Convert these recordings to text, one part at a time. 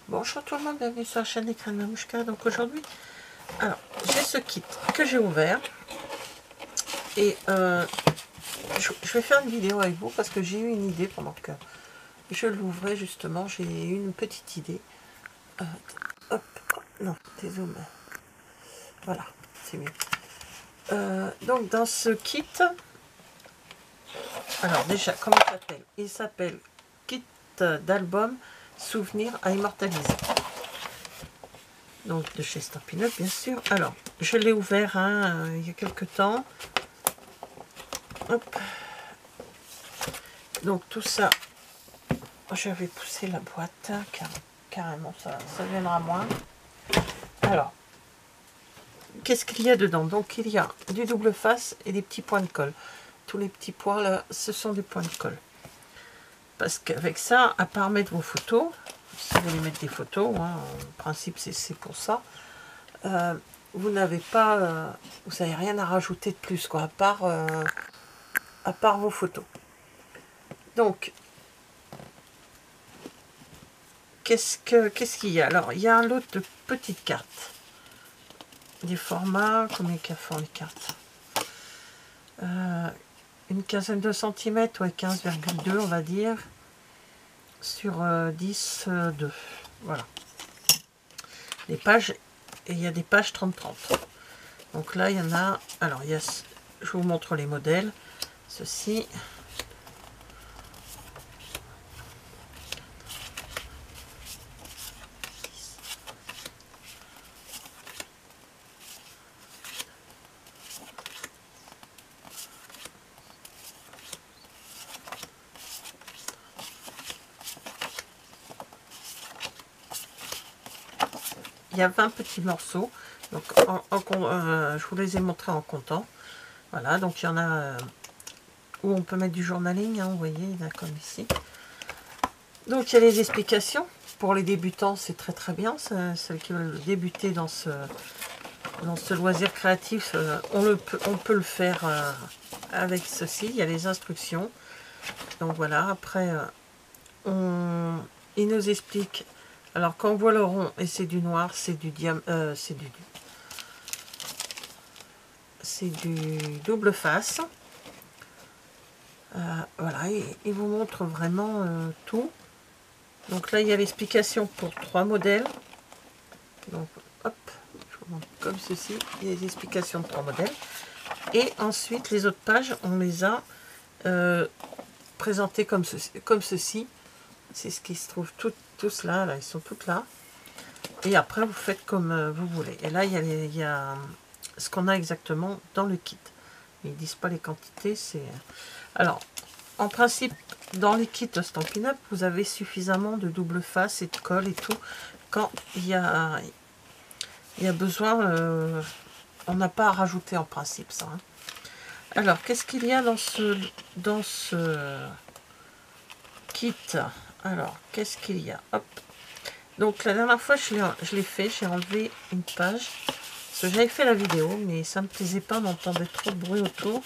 Bonjour tout le monde, bienvenue sur la chaîne des Crèmes Mamouchka. Donc aujourd'hui, alors j'ai ce kit que j'ai ouvert et je vais faire une vidéo avec vous parce que j'ai eu une idée pendant que je l'ouvrais justement. J'ai eu une petite idée. Hop, non, désolé. Voilà, c'est mieux. Donc dans ce kit, alors déjà, comment il s'appelle? Il s'appelle Kit d'album Souvenirs à immortaliser. Donc de chez Stampin' Up, bien sûr. Alors, je l'ai ouvert il y a quelques temps. Hop. Donc tout ça, je vais pousser la boîte, carrément, ça viendra moins. Alors, qu'est-ce qu'il y a dedans? Donc il y a du double face et des petits points de colle. Tous les petits points là, ce sont des points de colle. Parce qu'avec ça, à part mettre vos photos, si vous voulez mettre des photos, en principe c'est pour ça, vous n'avez pas, vous n'avez rien à rajouter de plus, quoi, à part vos photos. Donc, qu'est-ce qu'il y a? Alors, il y a un lot de petites cartes. Des formats, combien qu'elles font les cartes? Une quinzaine de centimètres, ouais, 15,2 on va dire, sur 10,2. Voilà. Les pages, et il y a des pages 30-30. Donc là, il y en a, alors, il y a, je vous montre les modèles. Ceci. Il y a 20 petits morceaux, donc je vous les ai montrés en comptant. Voilà, donc il y en a où on peut mettre du journaling, vous voyez, il y en a comme ici. Donc il y a les explications. Pour les débutants, c'est très bien. Celles qui veulent débuter dans ce loisir créatif, on peut le faire avec ceci. Il y a les instructions. Donc voilà, après, il nous explique. Alors quand on voit le rond et c'est du noir, c'est du double face. Voilà, il vous montre vraiment tout. Donc là, il y a l'explication pour 3 modèles. Donc, hop, je vous montre comme ceci. Il y a les explications de 3 modèles. Et ensuite, les autres pages, on les a présentées comme ceci. C'est ce qui se trouve tous là, ils sont toutes là. Et après, vous faites comme vous voulez. Et là, il y a ce qu'on a exactement dans le kit. Ils ne disent pas les quantités. Alors, en principe, dans les kits de Stampin' Up, vous avez suffisamment de double face et de colle et tout. Quand il y a besoin, on n'a pas à rajouter en principe ça. Alors, qu'est-ce qu'il y a dans ce kit? Alors, qu'est-ce qu'il y a? Hop. Donc, la dernière fois, je l'ai fait, j'ai enlevé une page. Parce que j'avais fait la vidéo, mais ça ne me plaisait pas, on entendait trop de bruit autour.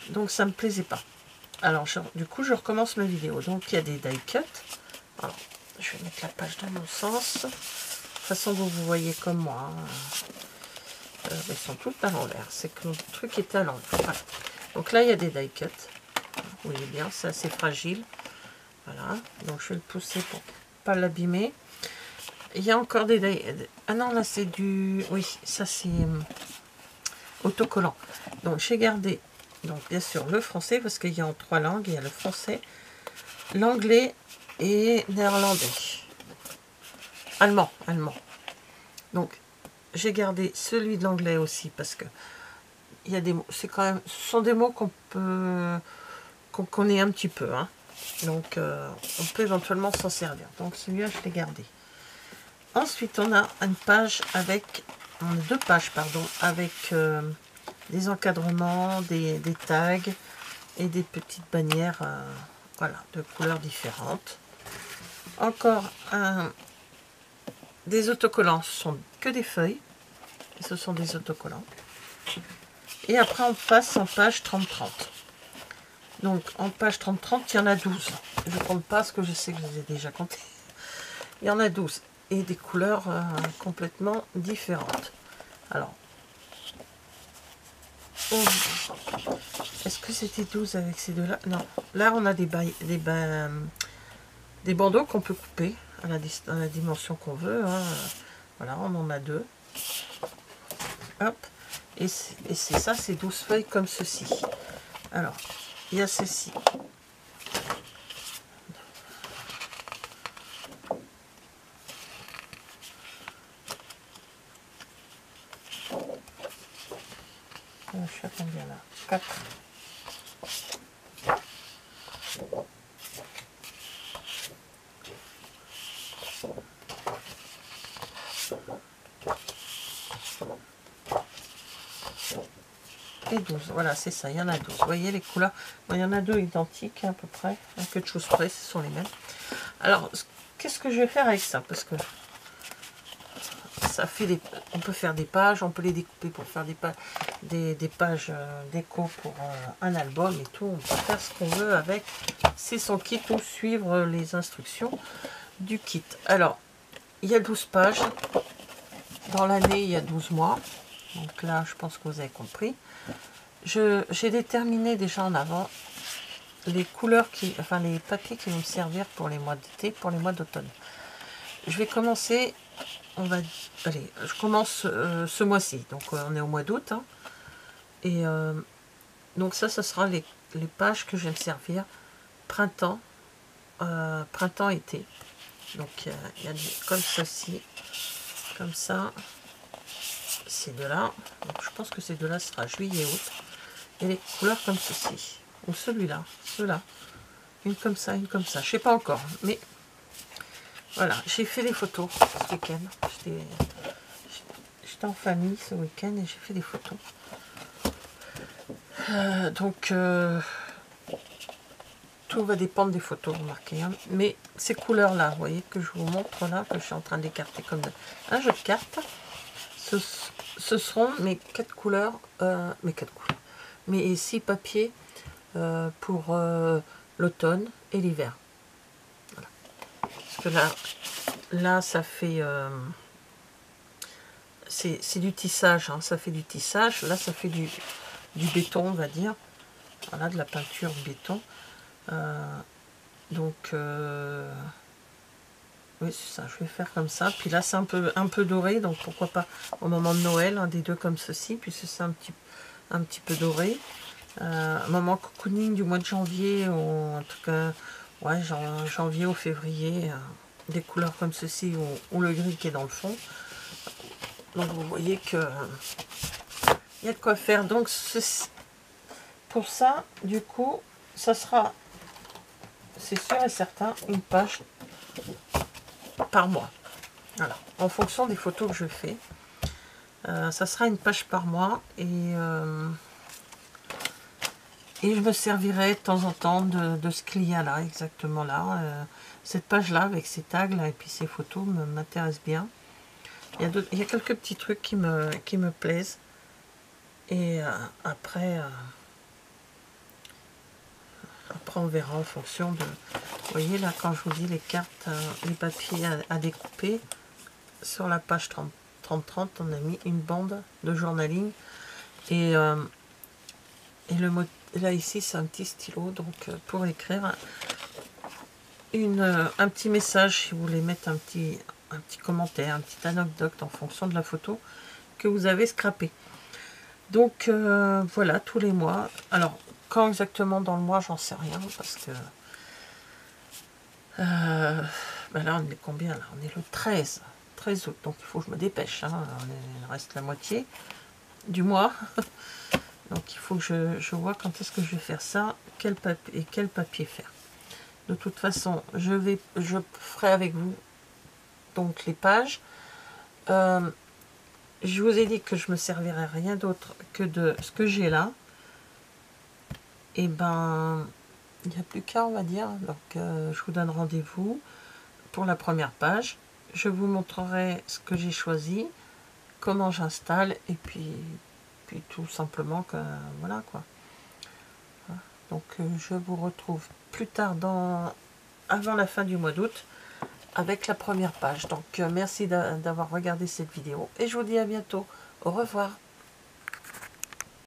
Donc, ça ne me plaisait pas. Alors, du coup, je recommence ma vidéo. Donc, il y a des die cuts. Alors, je vais mettre la page dans mon sens. De toute façon, vous voyez comme moi. Elles sont toutes à l'envers. C'est que le truc est à l'envers. Voilà. Donc là, il y a des die cuts. Vous voyez bien, c'est assez fragile. Voilà. Donc, je vais le pousser pour pas l'abîmer. Il y a encore des die... Ah non, là, c'est du... Oui, ça, c'est autocollant. Donc, j'ai gardé... Donc, bien sûr, le français, parce qu'il y a en 3 langues. Il y a le français, l'anglais et néerlandais. Allemand. Donc, j'ai gardé celui de l'anglais aussi, parce que il y a des mots, c'est quand même, ce sont des mots qu'on connaît un petit peu. Donc, on peut éventuellement s'en servir. Donc, celui-là, je l'ai gardé. Ensuite, on a une page avec... 2 pages, pardon, avec... des encadrements, des tags et des petites bannières voilà, de couleurs différentes. Encore des autocollants, ce sont que des feuilles. Et ce sont des autocollants. Et après, on passe en page 30-30. Donc, en page 30-30, il y en a 12. Je ne compte pas parce que je sais que je les ai déjà comptés. Il y en a 12 et des couleurs complètement différentes. Alors, est-ce que c'était 12 avec ces deux-là? Non. Là, on a des bandeaux qu'on peut couper à la dimension qu'on veut. Hein. Voilà, on en a 2. Hop. Et c'est ça, c'est 12 feuilles comme ceci. Alors, il y a ceci. Je sais combien là. 4. Et 12, voilà, c'est ça, il y en a 12. Vous voyez les couleurs, bon, il y en a 2 identiques à peu près, à peu de choses près, ce sont les mêmes. Alors, qu'est-ce que je vais faire avec ça? Parce que ça fait on peut faire des pages, on peut les découper pour faire des pages déco pour un album et tout. On peut faire ce qu'on veut avec. C'est son kit ou suivre les instructions du kit. Alors, il y a 12 pages. Dans l'année, il y a 12 mois. Donc là, je pense que vous avez compris. J'ai déterminé déjà en avant les couleurs enfin les papiers qui vont me servir pour les mois d'été, pour les mois d'automne. Je vais commencer, allez, je commence ce mois-ci. Donc on est au mois d'août. Hein, et donc ça sera les pages que je vais me servir printemps, printemps-été. Donc il y a comme ceci, comme ça. Ces deux-là, donc je pense que ces deux-là sera juillet-août. Et les couleurs comme ceci, ou celui-là, ceux-là, une comme ça, une comme ça. Je sais pas encore, mais voilà, j'ai fait des photos ce week-end. J'étais en famille ce week-end et j'ai fait des photos. Donc tout va dépendre des photos, remarquez. Hein. Mais ces couleurs-là, vous voyez, que je vous montre là, que je suis en train d'écarter comme un jeu de cartes. Ce seront mes 4 couleurs, mes 6 papiers pour l'automne et l'hiver. Voilà. Parce que là ça fait, c'est du tissage, hein, ça fait du tissage. Là, ça fait du béton, on va dire. Voilà, de la peinture béton. Donc, oui, c'est ça, je vais faire comme ça. Puis là, c'est un peu doré, donc pourquoi pas au moment de Noël, un des deux comme ceci, puisque c'est un petit peu doré. Moment cocooning du mois de janvier, ou en tout cas, ouais, janvier ou février, des couleurs comme ceci, ou le gris qui est dans le fond. Donc vous voyez que il y a de quoi faire. Donc pour ça, du coup, ça sera, c'est sûr et certain, une page par mois. Voilà, en fonction des photos que je fais. Ça sera une page par mois et je me servirai de temps en temps de ce qu'il y a là, exactement là. Cette page-là, avec ces tags là, et puis ces photos, m'intéresse bien. Il y a quelques petits trucs qui me plaisent. Et après, on verra en fonction de... Vous voyez là, quand je vous dis les cartes, les papiers à découper, sur la page 30-30, on a mis une bande de journaling. Et là ici, c'est un petit stylo, donc pour écrire un petit message, si vous voulez mettre un petit commentaire, un petit anecdote en fonction de la photo que vous avez scrappée. Donc voilà, tous les mois. Alors, quand exactement dans le mois, j'en sais rien, parce que ben là, on est combien là? On est le 13 août, donc il faut que je me dépêche. Hein. Il reste la moitié du mois. Donc il faut que je vois quand est-ce que je vais faire ça, quel papier faire. De toute façon, je ferai avec vous donc les pages. Je vous ai dit que je me servirai rien d'autre que de ce que j'ai là. Et ben, il n'y a plus qu'à, on va dire. Donc je vous donne rendez-vous pour la première page. Je vous montrerai ce que j'ai choisi, comment j'installe, et puis tout simplement que voilà quoi. Donc je vous retrouve plus tard avant la fin du mois d'août avec la première page. Donc merci d'avoir regardé cette vidéo et je vous dis à bientôt. Au revoir.